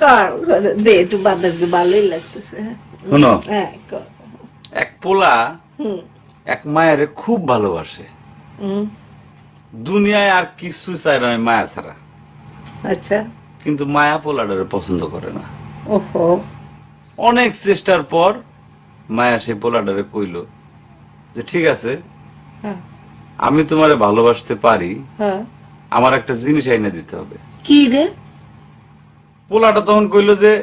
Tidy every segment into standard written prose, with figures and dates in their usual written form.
কর করে দে একটু বাতাস দিয়ে ভালোই লাগতেছে। শোনো, হ্যাঁ কর। এক পোলা হুম এক মায়ের খুব ভালোবাসে, হুম দুনিয়ায় আর কিছু চায় না মায়া ছাড়া। আচ্ছা। কিন্তু মায়া পোলাটারে পছন্দ করে না। ওহো। অনেক চেষ্টার পর মায়া সেই পোলাটারে কইল যে ঠিক আছে, হ্যাঁ আমি তোমারে ভালোবাসতে পারি, হ্যাঁ। আমার একটা জিনিস আইনা দিতে হবে। কি রে? পোলাটা তখন কইল যে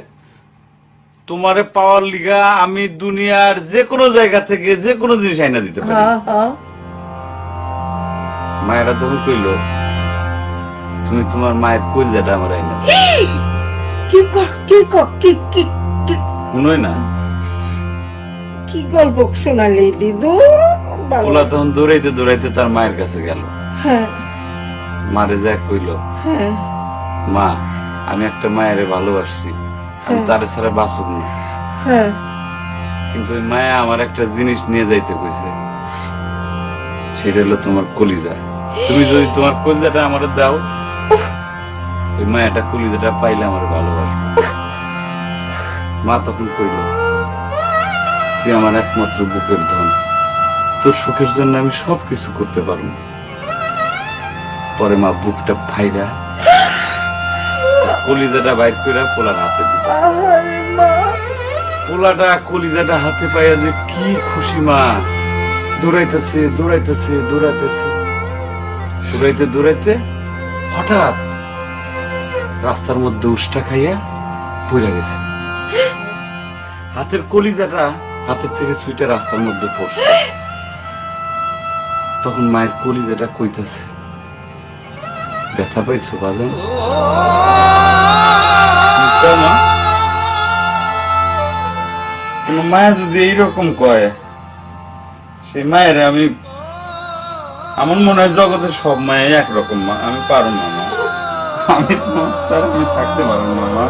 তোমারে পাওয়ার লিগা আমি দুনিয়ার যে কোনো জায়গা থেকে যে কোনো জিনিস আইনা দিতে পারি। হ্যাঁ হ্যাঁ। মায়েরা তখন কইল তুমি তোমার মায়ের কলিজাটা আমার আইনা দাও। কি কর কি কর কি কি কি শুনোই না, কি গল্প শোনালি দিদু? পোলা তখন দৌড়াইতে দৌড়াইতে তার মায়ের কাছে গেল। হ্যাঁ মারে যা কইল, হ্যাঁ মা আমি একটা মায়েরে ভালোবাসছি, আমি তারে ছাড়া বাঁচব না, হ্যাঁ। কিন্তু ওই মায়া আমার একটা জিনিস নিয়ে যাইতে কইছে, সেটা হলো তোমার কলিজা। তুমি যদি তোমার কলিজাটা আমারে দাও, ওই মায়াটা কলিজাটা পাইলে আমার ভালোবাসবে। মা তখন কইল তুই আমার একমাত্র বুকের ধন, তোর সুখের জন্য আমি সবকিছু করতে পারবো। পরে মা বুকটা ফাইরা কলিজাটা বাইর করে পোলার হাতে দিল। আহারে মা। পোলাটা কলিজাটা হাতে পাইয়া যে কি খুশি, মা দৌড়াইতেছে দৌড়াইতেছে দৌড়াইতেছে, দৌড়াইতে দৌড়াইতে হঠাৎ রাস্তার মধ্যে উষ্টা খাইয়া পড়ে গেছে। হাতের কলিজাটা হাতের থেকে ছুটে রাস্তার মধ্যে পড়ছে। তখন মায়ের কলিজাটা কইতাছে, ব্যথা পাইছো বাজান? মা, কোন মায়া যদি এইরকম কয়, সেই মায়ের আমি, আমার মনে হয় জগতের সব মায়া একরকম। মা আমি পারো না, মা আমি তোমার ছাড়া আমি থাকতে পারবো না। মা